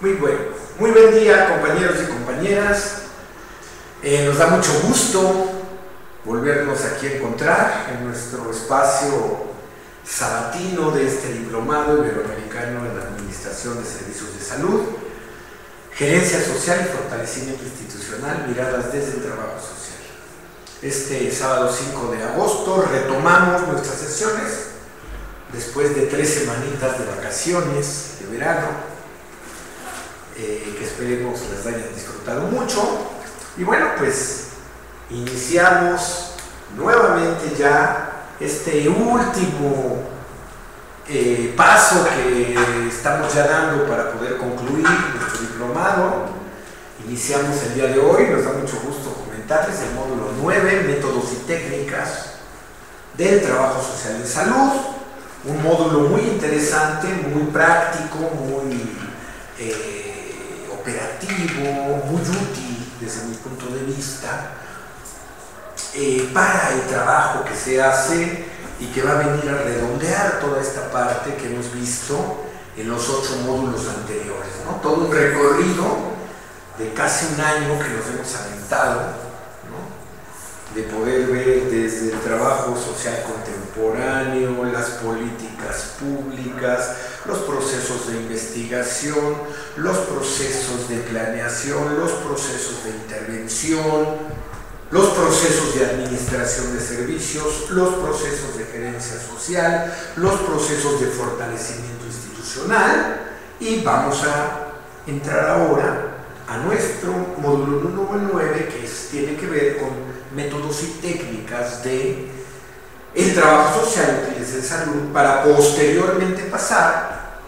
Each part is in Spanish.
Muy bueno, muy buen día, compañeros y compañeras. Nos da mucho gusto volvernos aquí a encontrar en nuestro espacio sabatino de este diplomado iberoamericano en Administración de Servicios de Salud, Gerencia Social y Fortalecimiento Institucional, miradas desde el trabajo social. Este sábado 5 de agosto retomamos nuestras sesiones después de 3 semanitas de vacaciones de verano, que esperemos las hayan disfrutado mucho. Y bueno, pues iniciamos nuevamente ya este último paso que estamos ya dando para poder concluir nuestro diplomado. Iniciamos el día de hoy, nos da mucho gusto comentarles el módulo 9, métodos y técnicas del trabajo social en salud, un módulo muy interesante, muy práctico, muy operativo, muy útil desde mi punto de vista para el trabajo que se hace y que va a venir a redondear toda esta parte que hemos visto en los 8 módulos anteriores, ¿no? Todo un recorrido de casi un año que nos hemos aventado, ¿no? De poder ver desde el trabajo social contemporáneo, las políticas públicas, los procesos de investigación, los procesos de planeación, los procesos de intervención, los procesos de administración de servicios, los procesos de gerencia social, los procesos de fortalecimiento institucional, y vamos a entrar ahora a nuestro módulo número 9, que tiene que ver con métodos y técnicas de el trabajo social útiles en salud, para posteriormente pasar,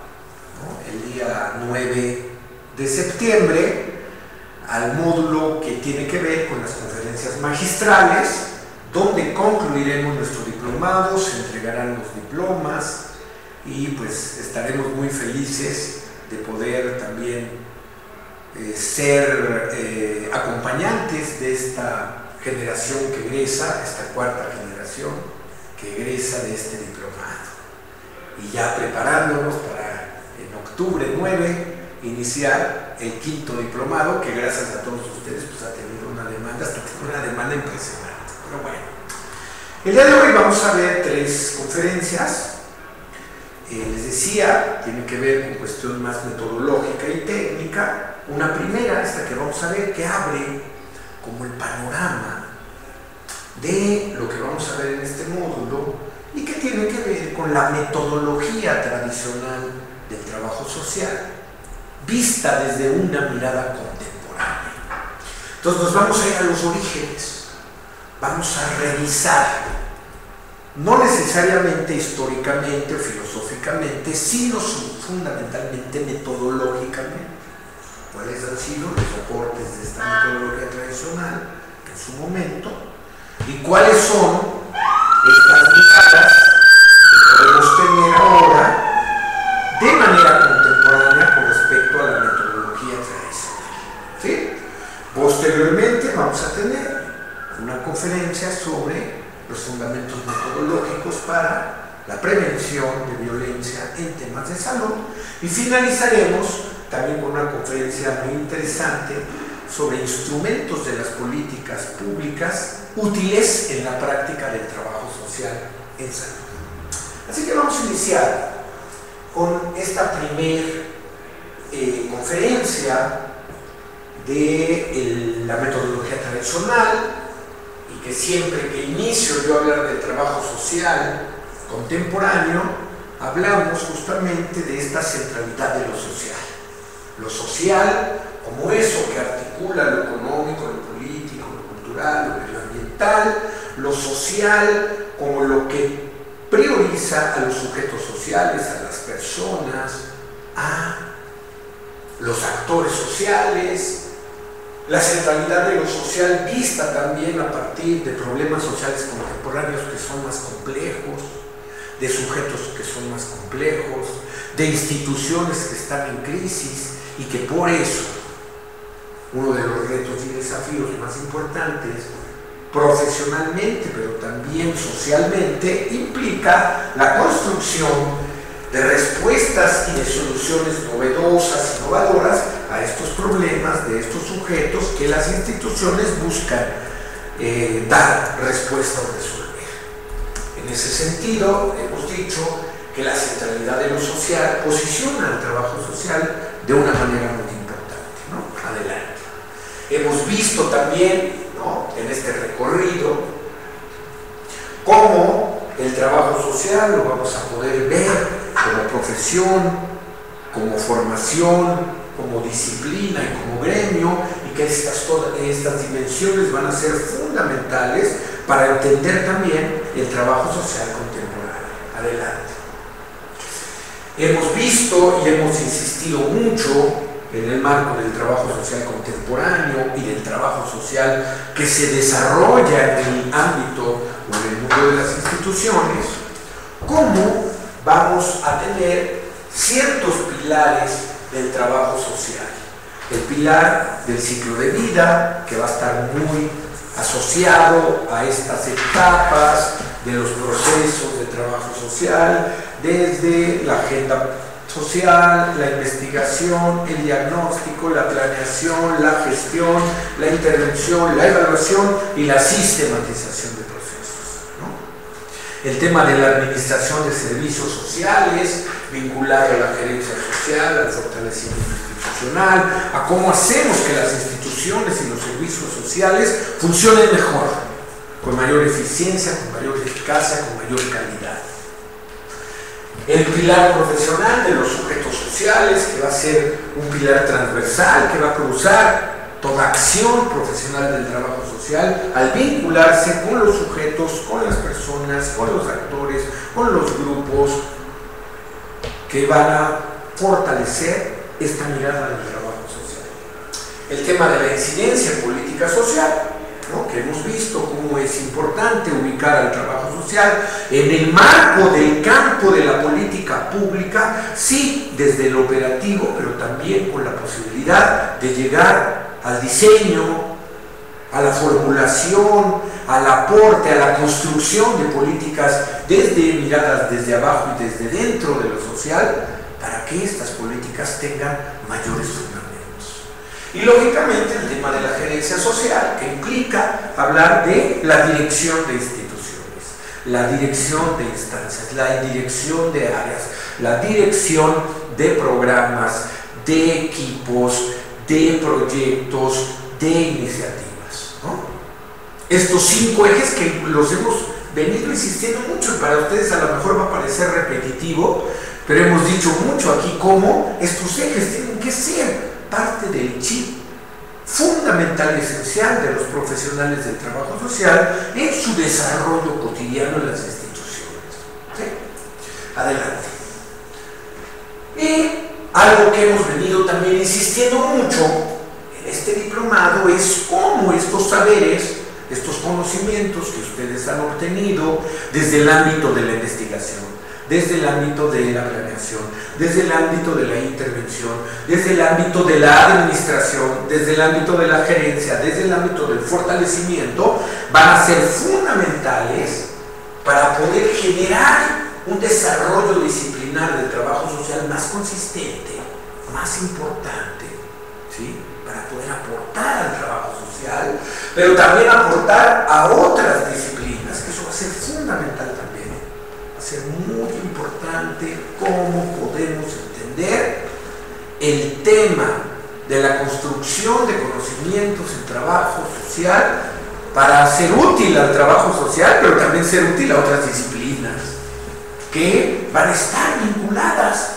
¿no?, el día 9 de septiembre al módulo que tiene que ver con las conferencias magistrales, donde concluiremos nuestro diplomado, se entregarán los diplomas y pues estaremos muy felices de poder también ser acompañantes de esta generación que egresa, esta 4ª generación que egresa de este diplomado, y ya preparándonos para en octubre 9 iniciar el 5º diplomado, que gracias a todos ustedes pues ha tenido una demanda, hasta una demanda impresionante. Pero bueno, el día de hoy vamos a ver 3 conferencias. Les decía, tiene que ver con cuestión más metodológica y técnica. Una primera, esta que vamos a ver, que abre como el panorama de lo que vamos a ver en este módulo y que tiene que ver con la metodología tradicional del trabajo social, vista desde una mirada contemporánea. Entonces nos vamos a ir a los orígenes, vamos a revisar, no necesariamente históricamente o filosóficamente, sino fundamentalmente metodológicamente, cuáles han sido los soportes de esta metodología tradicional en su momento y cuáles son estas miradas que podemos tener ahora de manera contemporánea con respecto a la metodología tradicional, ¿sí? Posteriormente vamos a tener una conferencia sobre los fundamentos metodológicos para la prevención de violencia en temas de salud, y finalizaremos también con una conferencia muy interesante sobre instrumentos de las políticas públicas útiles en la práctica del trabajo social en salud. Así que vamos a iniciar con esta primer conferencia de la metodología tradicional, y que siempre que inicio yo a hablar del trabajo social contemporáneo, hablamos justamente de esta centralidad de lo social. Lo social como eso que articula lo económico, lo político, lo cultural, lo medioambiental, lo social como lo que prioriza a los sujetos sociales, a las personas, a los actores sociales, la centralidad de lo social vista también a partir de problemas sociales contemporáneos que son más complejos, de sujetos que son más complejos, de instituciones que están en crisis, y que por eso uno de los retos y desafíos más importantes profesionalmente, pero también socialmente, implica la construcción de respuestas y de soluciones novedosas, innovadoras a estos problemas de estos sujetos que las instituciones buscan dar respuesta o resolver. En ese sentido, hemos dicho que la centralidad de lo social posiciona al trabajo social de una manera muy importante, ¿no? Adelante. Hemos visto también, ¿no?, en este recorrido cómo el trabajo social lo vamos a poder ver como profesión, como formación, como disciplina y como gremio, y que estas dimensiones van a ser fundamentales para entender también el trabajo social contemporáneo. Adelante. Hemos visto y hemos insistido mucho en el marco del trabajo social contemporáneo y del trabajo social que se desarrolla en el ámbito o en el mundo de las instituciones, cómo vamos a tener ciertos pilares del trabajo social. El pilar del ciclo de vida, que va a estar muy asociado a estas etapas de los procesos de trabajo social, desde la agenda social, la investigación, el diagnóstico, la planeación, la gestión, la intervención, la evaluación y la sistematización de procesos, ¿no? El tema de la administración de servicios sociales, vinculado a la gerencia social, al fortalecimiento institucional, a cómo hacemos que las instituciones y los servicios sociales funcionen mejor, con mayor eficiencia, con mayor eficacia, con mayor calidad. El pilar profesional de los sujetos sociales, que va a ser un pilar transversal, que va a cruzar toda acción profesional del trabajo social al vincularse con los sujetos, con las personas, con los actores, con los grupos que van a fortalecer esta mirada del trabajo social. El tema de la incidencia en política social, ¿no?, que hemos visto cómo es importante ubicar al trabajo social en el marco del campo de la política pública, sí, desde el operativo, pero también con la posibilidad de llegar al diseño, a la formulación, al aporte, a la construcción de políticas miradas desde abajo y desde dentro de lo social, para que estas políticas tengan mayores fundamentos. Y lógicamente el tema de la gerencia social, que implica hablar de la dirección de instituciones, la dirección de instancias, la dirección de áreas, la dirección de programas, de equipos, de proyectos, de iniciativas, ¿no? Estos 5 ejes que los hemos venido insistiendo mucho, y para ustedes a lo mejor va a parecer repetitivo, pero hemos dicho mucho aquí cómo estos ejes tienen que ser parte del chip fundamental y esencial de los profesionales del trabajo social en su desarrollo cotidiano en las instituciones. ¿Sí? Adelante. Y algo que hemos venido también insistiendo mucho en este diplomado es cómo estos saberes, estos conocimientos que ustedes han obtenido desde el ámbito de la investigación, desde el ámbito de la planeación, desde el ámbito de la intervención, desde el ámbito de la administración, desde el ámbito de la gerencia, desde el ámbito del fortalecimiento, van a ser fundamentales para poder generar un desarrollo disciplinar del trabajo social más consistente, más importante, ¿sí?, para poder aportar al trabajo social, pero también aportar a otras disciplinas, que eso va a ser fundamental también. Va a ser muy importante cómo podemos entender el tema de la construcción de conocimientos en trabajo social para ser útil al trabajo social, pero también ser útil a otras disciplinas que van a estar vinculadas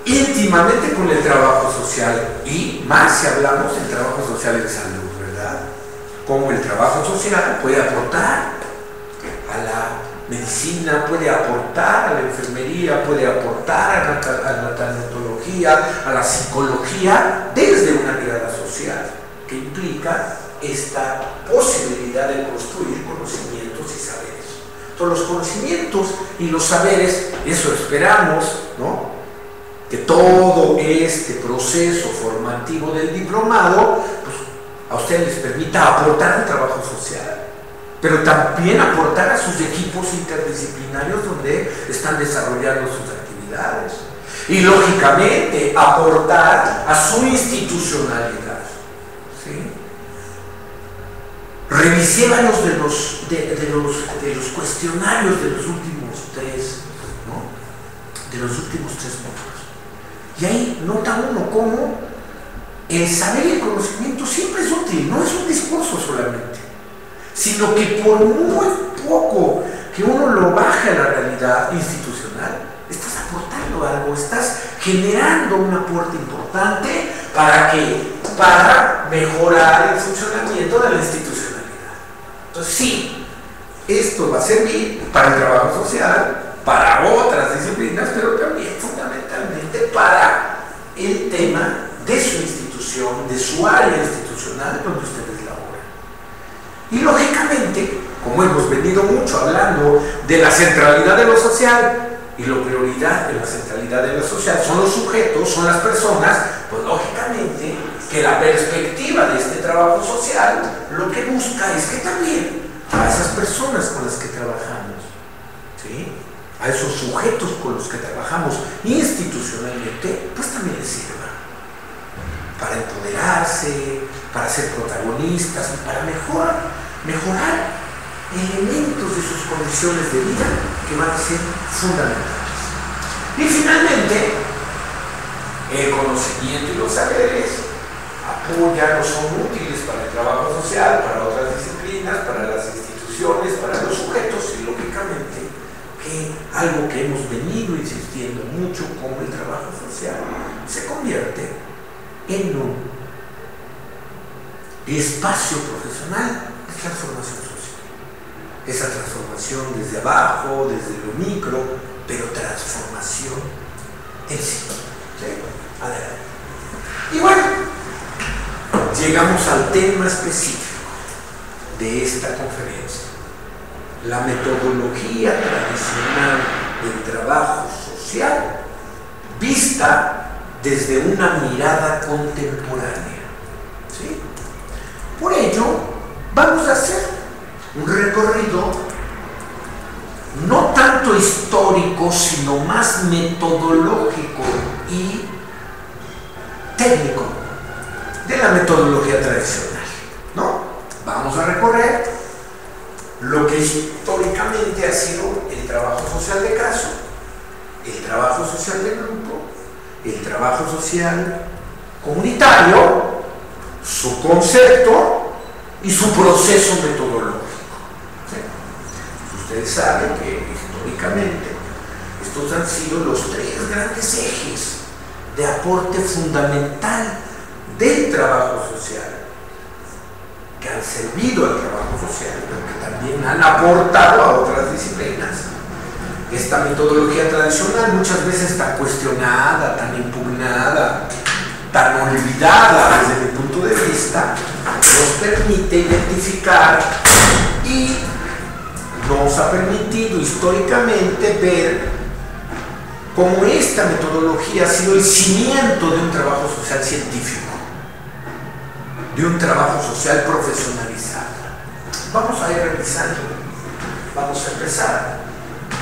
íntimamente con el trabajo social, y más si hablamos del trabajo social en salud, ¿verdad? Cómo el trabajo social puede aportar a la medicina, puede aportar a la enfermería, puede aportar a la tanatología, a la psicología, desde una mirada social, que implica esta posibilidad de construir conocimientos y saberes. Entonces, los conocimientos y los saberes, eso esperamos, ¿no?, que todo este proceso formativo del diplomado, pues, a ustedes les permita aportar al trabajo social, pero también aportar a sus equipos interdisciplinarios donde están desarrollando sus actividades. Y lógicamente aportar a su institucionalidad. ¿Sí? Revisé varios de los cuestionarios de los últimos tres, ¿no? De los últimos 3 módulos. Y ahí nota uno cómo el saber y el conocimiento siempre es útil, no es un discurso solamente, sino que por muy poco que uno lo baje a la realidad institucional, estás aportando algo, estás generando un aporte importante para mejorar el funcionamiento de la institucionalidad. Entonces sí, esto va a servir para el trabajo social, para otras disciplinas, pero también fundamentalmente para el tema de su institución, de su área institucional donde ustedes laboran. Y lógicamente, como hemos venido mucho hablando de la centralidad de lo social, y la prioridad de la centralidad de lo social son los sujetos, son las personas, pues lógicamente que la perspectiva de este trabajo social lo que busca es que también a esas personas con las que trabajamos, ¿sí?, a esos sujetos con los que trabajamos institucionalmente, pues también les sirva para empoderarse, para ser protagonistas, para mejorar elementos de sus condiciones de vida que van a ser fundamentales. Y finalmente, el conocimiento y los saberes apoyan o son útiles para el trabajo social, para otras disciplinas, para las instituciones, para los sujetos y lógicamente que algo que hemos venido insistiendo mucho como el trabajo social se convierte en un espacio profesional de transformación social. Esa transformación desde abajo, desde lo micro, pero transformación en sí. ¿Sí? Adelante. Y bueno, llegamos al tema específico de esta conferencia. La metodología tradicional del trabajo social vista desde una mirada contemporánea. ¿Sí? Por ello, vamos a hacer un recorrido no tanto histórico, sino más metodológico y técnico de la metodología tradicional, ¿no? Vamos a recorrer lo que históricamente ha sido el trabajo social de caso, el trabajo social de grupo, el trabajo social comunitario, su concepto y su proceso metodológico. Ustedes saben que históricamente estos han sido los 3 grandes ejes de aporte fundamental del trabajo social, que han servido al trabajo social, pero que también han aportado a otras disciplinas. Esta metodología tradicional, muchas veces tan cuestionada, tan impugnada, tan olvidada desde mi punto de vista, nos permite identificar y nos ha permitido históricamente ver cómo esta metodología ha sido el cimiento de un trabajo social científico, de un trabajo social profesionalizado. Vamos a ir revisando. Vamos a empezar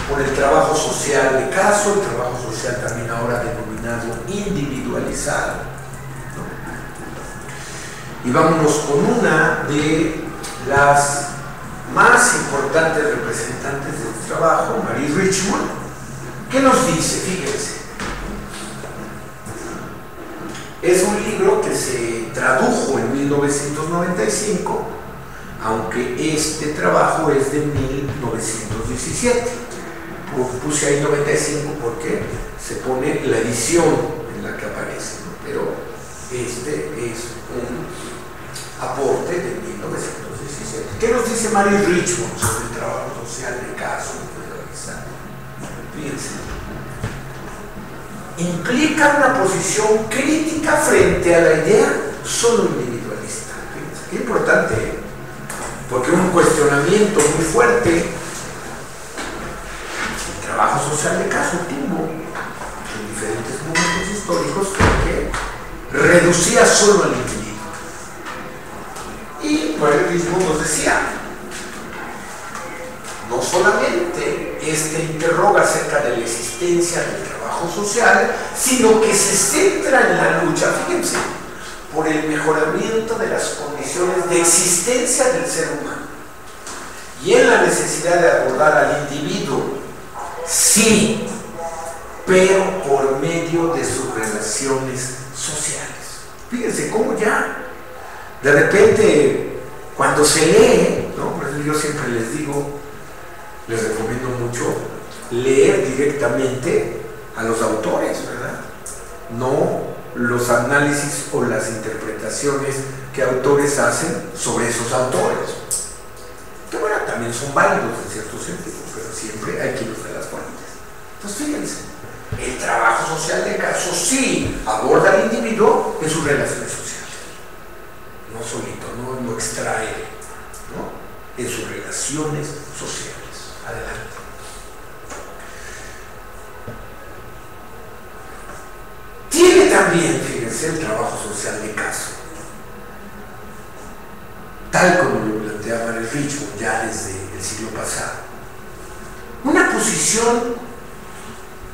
por el trabajo social de caso, el trabajo social también ahora denominado individualizado, ¿no? Y vámonos con una de las más importantes representantes de este trabajo, Marie Richmond, que nos dice, fíjense, es un libro que se tradujo en 1995, aunque este trabajo es de 1917. Puse ahí 95 porque se pone la edición en la que aparece, ¿no? Pero este es un aporte de 1917. ¿Qué nos dice Marie Richmond sobre el trabajo social de caso individualizado? Fíjense. Implica una posición crítica frente a la idea solo individualista. Fíjense, qué importante, ¿eh? Porque un cuestionamiento muy fuerte. El trabajo social de caso tuvo en diferentes momentos históricos que reducía solo al individuo. Y Marie Richmond nos decía, existencia del trabajo social, sino que se centra en la lucha, fíjense, por el mejoramiento de las condiciones de existencia del ser humano y en la necesidad de abordar al individuo, sí, pero por medio de sus relaciones sociales. Fíjense cómo ya, de repente, cuando se lee, ¿no? Por eso yo siempre les digo, les recomiendo mucho leer directamente a los autores, ¿verdad? No los análisis o las interpretaciones que autores hacen sobre esos autores, que bueno, también son válidos en cierto sentido, pero siempre hay que ir de las fuentes. Entonces fíjense, el trabajo social de caso sí aborda al individuo en sus relaciones sociales, no solito, no lo extrae, ¿no? En sus relaciones sociales. Adelante. Tiene también, fíjense, el trabajo social de caso, tal como lo planteaba el Richmond ya desde el siglo pasado, una posición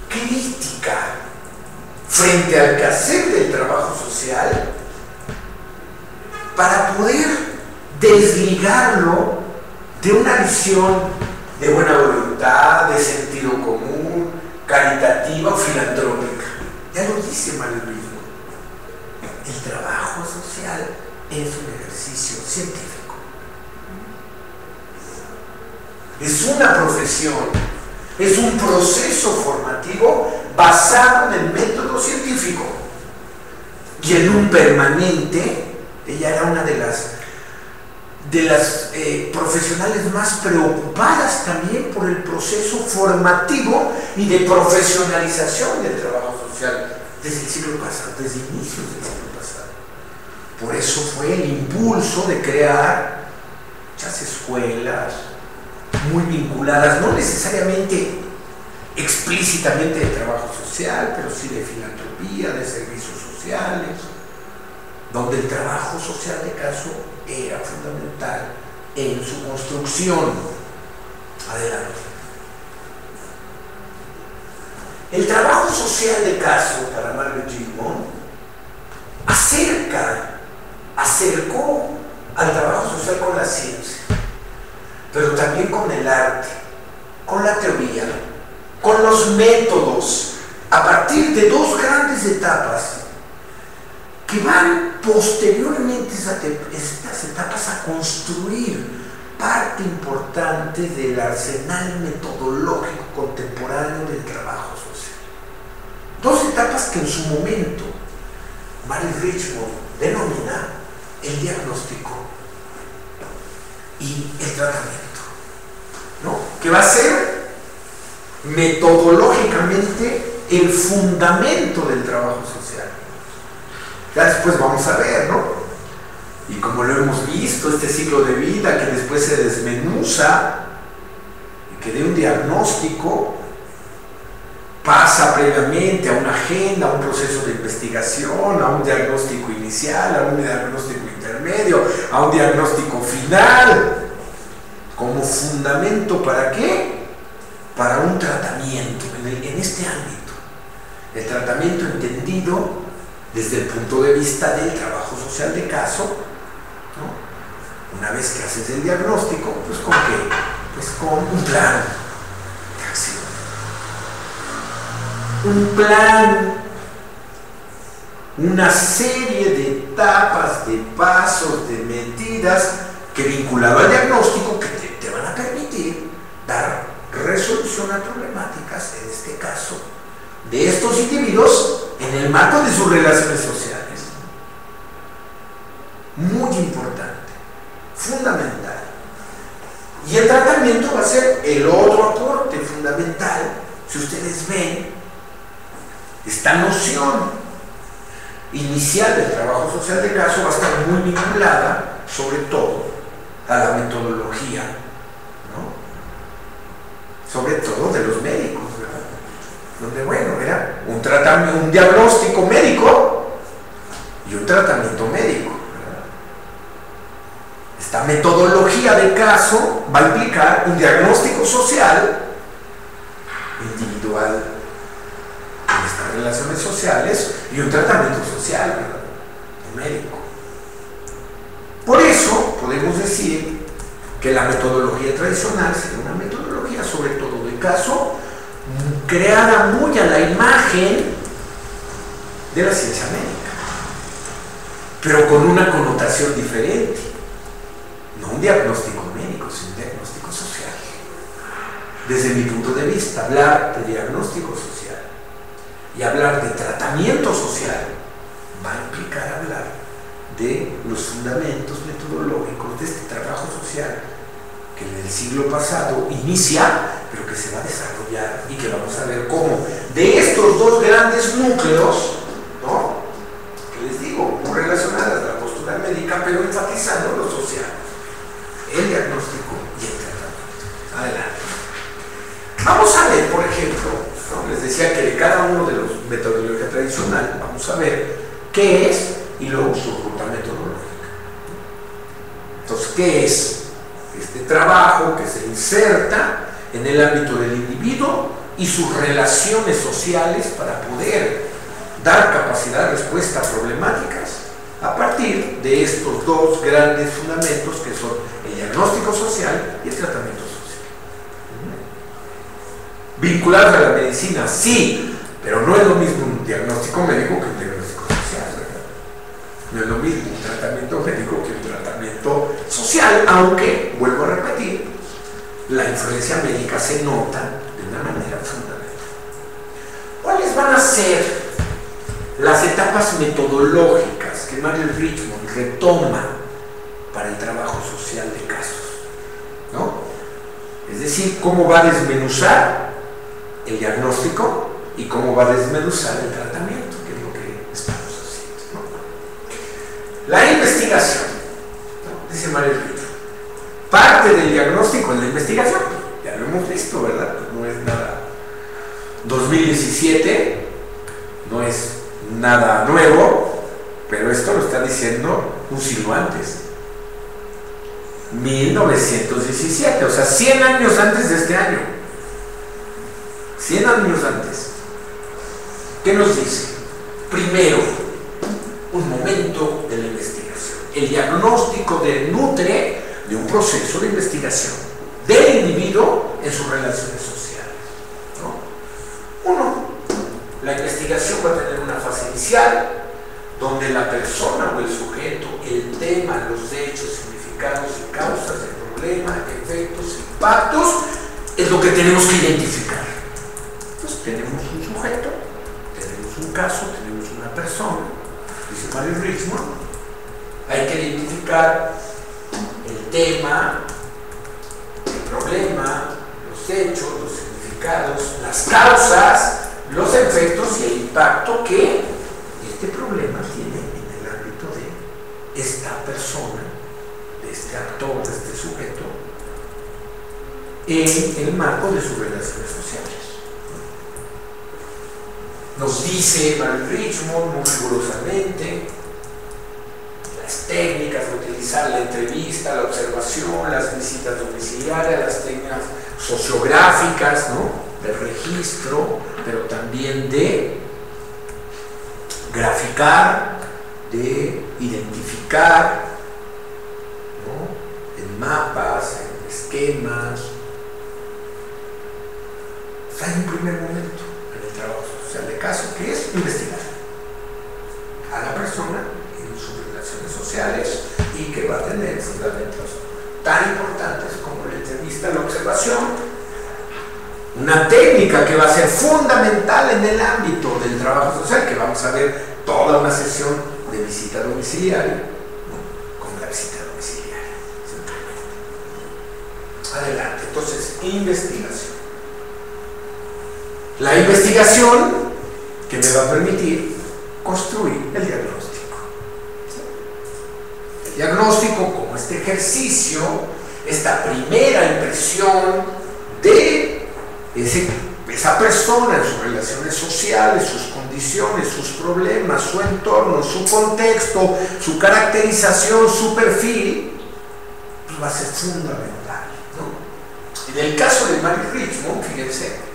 crítica frente al quehacer del trabajo social para poder desligarlo de una visión de buena voluntad, de sentido común, caritativa o filantrópica. Ya lo dice Mario mismo. El trabajo social es un ejercicio científico. Es una profesión, es un proceso formativo basado en el método científico y en un permanente. Ella era una de las profesionales más preocupadas también por el proceso formativo y de profesionalización del trabajo social desde el siglo pasado, desde inicios del siglo pasado. Por eso fue el impulso de crear muchas escuelas muy vinculadas, no necesariamente explícitamente de trabajo social, pero sí de filantropía, de servicios sociales, donde el trabajo social de caso era fundamental en su construcción. Adelante. El trabajo social de caso para Margaret Gilmore acercó al trabajo social con la ciencia, pero también con el arte, con la teoría, con los métodos, a partir de dos grandes etapas que van posteriormente estas etapas a construir parte importante del arsenal metodológico contemporáneo del trabajo social. Dos etapas que en su momento Mary Richmond denomina el diagnóstico y el tratamiento, ¿no? Que va a ser metodológicamente el fundamento del trabajo social. Ya después vamos a ver, ¿no? Y como lo hemos visto, este ciclo de vida que después se desmenuza y que de un diagnóstico pasa previamente a una agenda, a un proceso de investigación, a un diagnóstico inicial, a un diagnóstico intermedio, a un diagnóstico final, como fundamento ¿para qué? Para un tratamiento en este ámbito. El tratamiento entendido desde el punto de vista del trabajo social de caso, ¿no? Una vez que haces el diagnóstico, pues ¿con qué? Pues con un plan de acción. Un plan, una serie de etapas, de pasos, de medidas que vinculado al diagnóstico que te van a permitir dar resolución a problemáticas, en este caso, de estos individuos en el marco de sus relaciones sociales. Muy importante, fundamental. Y el tratamiento va a ser el otro aporte fundamental. Si ustedes ven, esta noción inicial del trabajo social de caso va a estar muy vinculada, sobre todo, a la metodología, ¿no? Sobre todo de los médicos, ¿verdad? Donde, bueno, era un diagnóstico médico y un tratamiento médico, ¿verdad? Esta metodología de caso va a implicar un diagnóstico social, individual relaciones sociales y un tratamiento social, ¿verdad? Un médico. Por eso podemos decir que la metodología tradicional sería una metodología sobre todo de caso, creada muy a la imagen de la ciencia médica, pero con una connotación diferente. No un diagnóstico médico, sino un diagnóstico social. Desde mi punto de vista, hablar de diagnóstico social y hablar de tratamiento social va a implicar hablar de los fundamentos metodológicos de este trabajo social que en el siglo pasado inicia, pero que se va a desarrollar y que vamos a ver cómo de estos dos grandes núcleos, ¿no?, que les digo, muy relacionadas a la postura médica, pero enfatizando lo social, el diagnóstico y el tratamiento. Adelante. Vamos a ver, por ejemplo, ¿no?, les decía que de cada uno de los metodología tradicional vamos a ver qué es y luego su ruta metodológica. Entonces, ¿qué es este trabajo que se inserta en el ámbito del individuo y sus relaciones sociales para poder dar capacidad de respuesta a problemáticas a partir de estos dos grandes fundamentos que son el diagnóstico social y el tratamiento social? ¿Vinculados a la medicina? Sí, pero no es lo mismo un diagnóstico médico que un diagnóstico social, ¿verdad? No es lo mismo un tratamiento médico que un tratamiento social, aunque, vuelvo a repetir, la influencia médica se nota de una manera fundamental. ¿Cuáles van a ser las etapas metodológicas que Mariel Richmond retoma para el trabajo social de casos? ¿No? Es decir, cómo va a desmenuzar el diagnóstico y cómo va a desmenuzar el tratamiento, que es lo que estamos haciendo, ¿no? La investigación, ¿no?, dice Mariel Richmond, parte del diagnóstico en la investigación, ya lo hemos visto, ¿verdad? No es nada 2017, no es nada nuevo, pero esto lo está diciendo un siglo antes, 1917, o sea, 100 años antes de este año, 100 años antes. ¿Qué nos dice? Primero, un momento de la investigación. El diagnóstico nutre de un proceso de investigación del individuo en sus relaciones sociales, ¿no? Uno, la investigación va a tener una fase inicial donde la persona o el sujeto, el tema, los hechos, significados y causas del problema, efectos, impactos, es lo que tenemos que identificar. Entonces tenemos un sujeto, tenemos un caso, tenemos una persona, dice Mariel Richmond, hay que identificar el tema, el problema, los hechos, los significados, las causas, los efectos y el impacto que este problema tiene en el ámbito de esta persona, de este actor, de este sujeto, en el marco de sus relaciones sociales. Nos dice Mariel Richmond muy rigurosamente las técnicas de utilizar la entrevista, la observación, las visitas domiciliarias, las técnicas sociográficas, ¿no?, de registro, pero también de graficar, de identificar, ¿no?, en mapas, en esquemas. Hay un primer momento en el trabajo social de caso que es investigar a la persona en sus relaciones sociales y que va a tener fundamentos tan importantes como la entrevista, la observación, una técnica que va a ser fundamental en el ámbito del trabajo social, que vamos a ver toda una sesión de visita domiciliaria, ¿no?, con la visita domiciliaria. Adelante, entonces, investigación. La investigación que me va a permitir construir el diagnóstico. El diagnóstico como este ejercicio, esta primera impresión de esa persona en sus relaciones sociales, sus condiciones, sus problemas, su entorno, su contexto, su caracterización, su perfil, pues va a ser fundamental, ¿no? En el caso de Mariel Richmond, fíjense,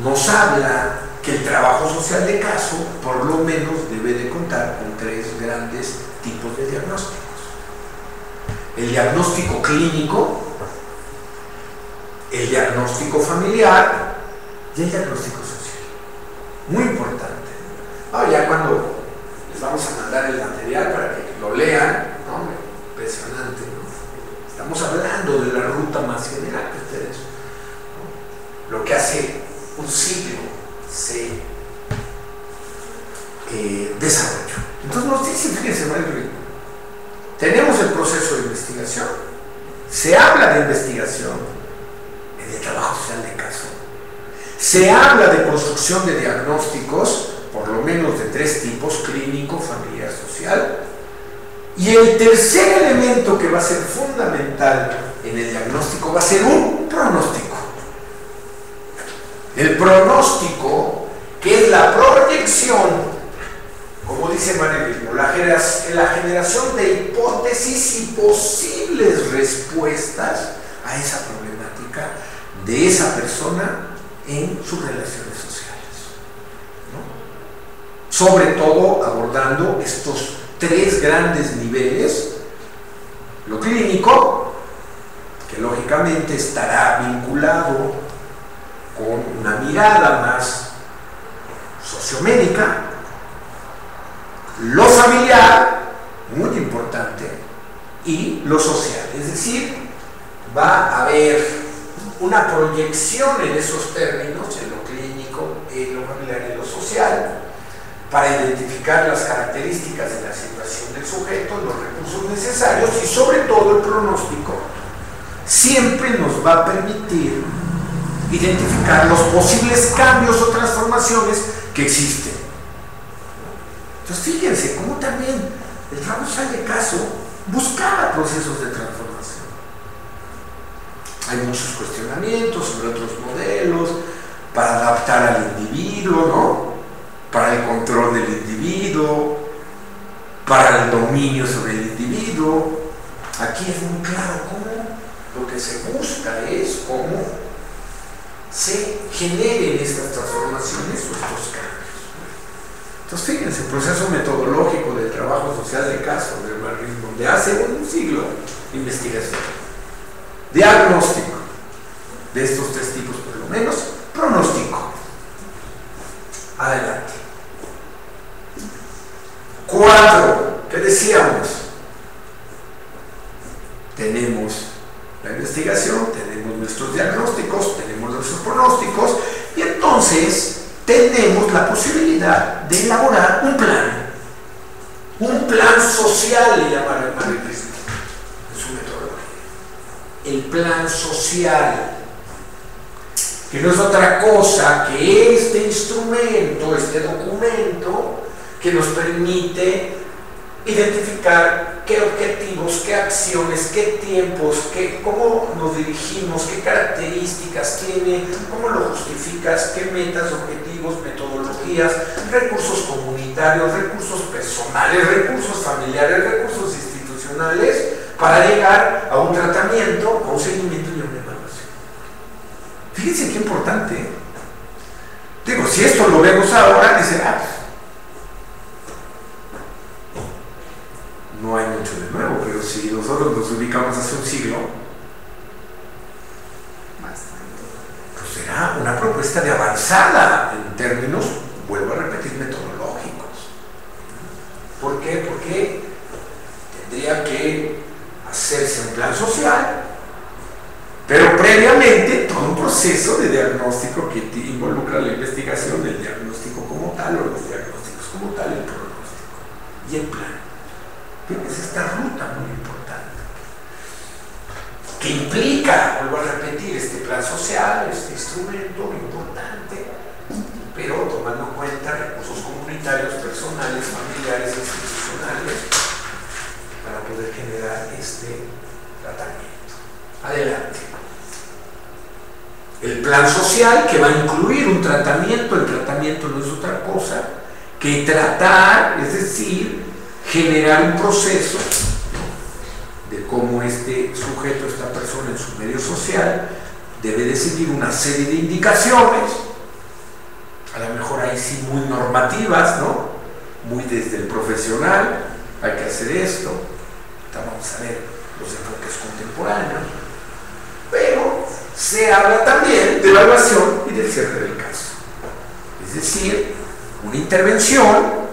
nos habla que el trabajo social de caso por lo menos debe de contar con 3 grandes tipos de diagnósticos. El diagnóstico clínico, el diagnóstico familiar y el diagnóstico social. Muy importante. Ya cuando les vamos a mandar el material para que lo lean, ¿no? Impresionante, ¿no? Estamos hablando de la ruta más general que ustedes, ¿no? Lo que hace un siglo se desarrolló. Entonces nos dicen, fíjense, Mario, tenemos el proceso de investigación, se habla de investigación en el trabajo social de caso, se habla de construcción de diagnósticos, por lo menos de 3 tipos: clínico, familiar, social, y el tercer elemento que va a ser fundamental en el diagnóstico va a ser un pronóstico. El pronóstico, que es la proyección, como dice Manelismo, la generación de hipótesis y posibles respuestas a esa problemática de esa persona en sus relaciones sociales, ¿no? Sobre todo abordando estos 3 grandes niveles: lo clínico, que lógicamente estará vinculado con una mirada más sociomédica; lo familiar, muy importante; y lo social. Es decir, va a haber una proyección en esos términos, en lo clínico, en lo familiar y en lo social, para identificar las características de la situación del sujeto, los recursos necesarios, y sobre todo el pronóstico siempre nos va a permitir identificar los posibles cambios o transformaciones que existen. Entonces fíjense cómo también el trabajo social de caso buscaba procesos de transformación. Hay muchos cuestionamientos sobre otros modelos para adaptar al individuo, ¿no? Para el control del individuo, para el dominio sobre el individuo. Aquí es muy claro cómo lo que se busca es cómo se generen estas transformaciones o estos cambios. Entonces fíjense, el proceso metodológico del trabajo social de caso del marxismo de hace un siglo: investigación, diagnóstico de estos 3 tipos por lo menos, pronóstico. Adelante. 4, ¿qué decíamos? Tenemos la investigación, tenemos nuestros diagnósticos, tenemos nuestros pronósticos, y entonces tenemos la posibilidad de elaborar un plan social, le llamaron el marxismo en su metodología. El plan social, que no es otra cosa que este instrumento, este documento, que nos permite identificar qué objetivos, qué acciones, qué tiempos, cómo nos dirigimos, qué características tiene, cómo lo justificas, qué metas, objetivos, metodologías, recursos comunitarios, recursos personales, recursos familiares, recursos institucionales, para llegar a un tratamiento, a un seguimiento y a una evaluación. Fíjense qué importante, ¿eh? Digo, si esto lo vemos ahora, dicen, no hay mucho de nuevo, pero si nosotros nos ubicamos hace un siglo, pues será una propuesta de avanzada en términos, vuelvo a repetir, metodológicos. ¿Por qué? Porque tendría que hacerse un plan social, pero previamente todo un proceso de diagnóstico que involucra la investigación, el diagnóstico como tal, o los diagnósticos como tal, el pronóstico y el plan. Es esta ruta muy importante que implica, vuelvo a repetir, este plan social, este instrumento importante, pero tomando en cuenta recursos comunitarios, personales, familiares, institucionales, para poder generar este tratamiento. Adelante. El plan social, que va a incluir un tratamiento. El tratamiento no es otra cosa que tratar, es decir, generar un proceso de cómo este sujeto, esta persona en su medio social debe de seguir una serie de indicaciones, a lo mejor ahí sí muy normativas, ¿no? Muy desde el profesional, hay que hacer esto. Ahorita vamos a ver los enfoques contemporáneos. Pero se habla también de evaluación y del cierre del caso. Es decir, una intervención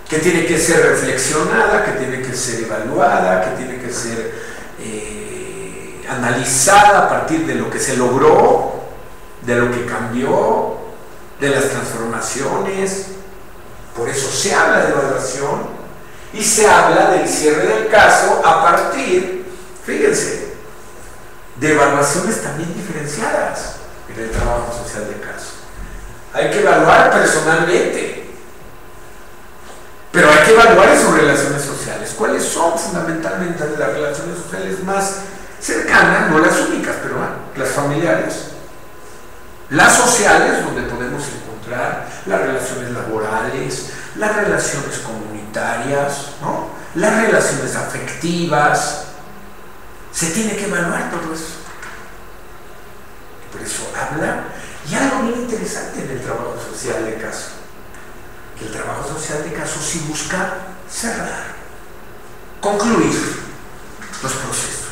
que tiene que ser reflexionada, que tiene que ser evaluada, que tiene que ser analizada a partir de lo que se logró, de lo que cambió, de las transformaciones. Por eso se habla de evaluación y se habla del cierre del caso a partir, fíjense, de evaluaciones también diferenciadas en el trabajo social de caso. Hay que evaluar personalmente, pero hay que evaluar en sus relaciones sociales. ¿Cuáles son fundamentalmente las relaciones sociales más cercanas? No las únicas, pero las familiares, las sociales, donde podemos encontrar las relaciones laborales, las relaciones comunitarias, ¿no? Las relaciones afectivas. Se tiene que evaluar todo eso. Por eso habla, y algo bien interesante en el trabajo social de caso, que el trabajo social de caso sí busca cerrar, concluir los procesos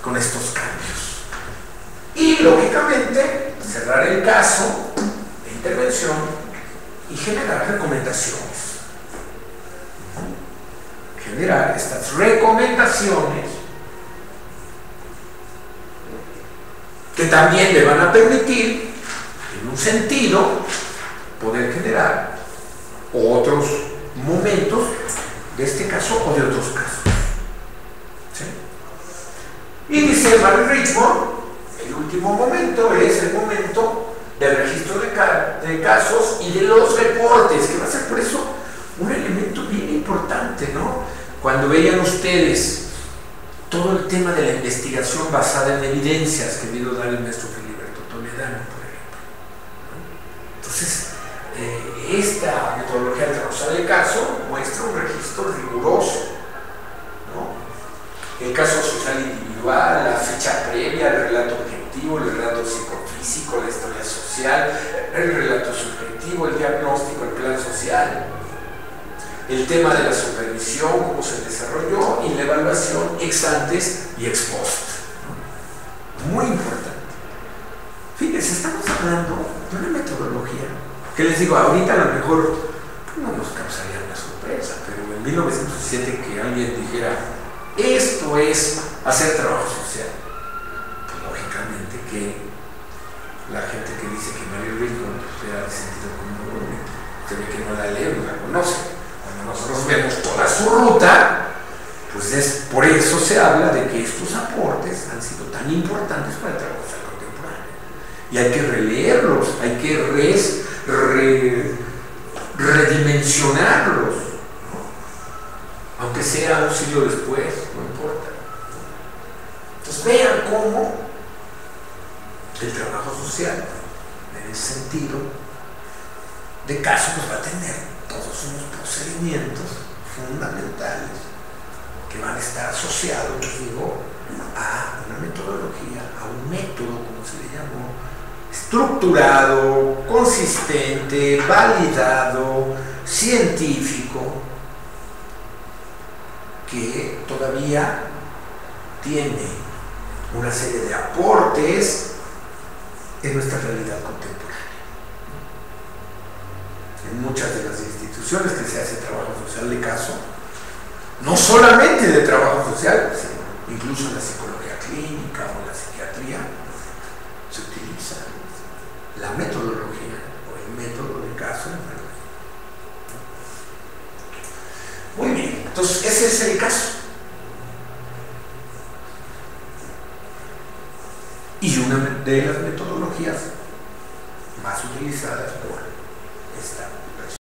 con estos cambios. Y lógicamente cerrar el caso de intervención y generar recomendaciones. Generar estas recomendaciones que también le van a permitir, en un sentido, poder generar otros momentos de este caso o de otros casos. ¿Sí? Y dice Mary Richmond, el último momento es el momento del registro de casos y de los reportes, que va a ser por eso un elemento bien importante, ¿no? Cuando vean ustedes todo el tema de la investigación basada en evidencias que vino a dar el maestro Filiberto Toledano, por ejemplo, ¿no? Entonces, esta metodología del trabajo de caso muestra un registro riguroso, ¿no? El caso social individual, la fecha previa, el relato objetivo, el relato psicofísico, la historia social, el relato subjetivo, el diagnóstico, el plan social, el tema de la supervisión, cómo se desarrolló, y la evaluación ex antes y ex post. Muy importante. Fíjense, estamos hablando de una metodología que, les digo, ahorita a lo mejor no nos causaría una sorpresa, pero en 1907 que alguien dijera esto es hacer trabajo social, pues lógicamente que la gente que dice que Mary Richmond era de sentido común, se ve que no la lee, no la conoce. Cuando nosotros vemos toda su ruta, pues por eso se habla de que estos aportes han sido tan importantes para el trabajo social contemporáneo. Y hay que releerlos, hay que redimensionarlos, ¿no? Aunque sea un siglo después, no importa. Entonces vean cómo el trabajo social, en ese sentido, de caso, pues va a tener todos unos procedimientos fundamentales que van a estar asociados, les digo, a una metodología, a un método, como se le llamó, estructurado, consistente, validado, científico, que todavía tiene una serie de aportes en nuestra realidad contemporánea. En muchas de las instituciones que se hace trabajo social de caso, no solamente de trabajo social, sino incluso en la psicología clínica o en la psiquiatría, se utiliza la metodología o el método de caso. Muy bien, entonces ese es el caso. Y una de las metodologías más utilizadas por esta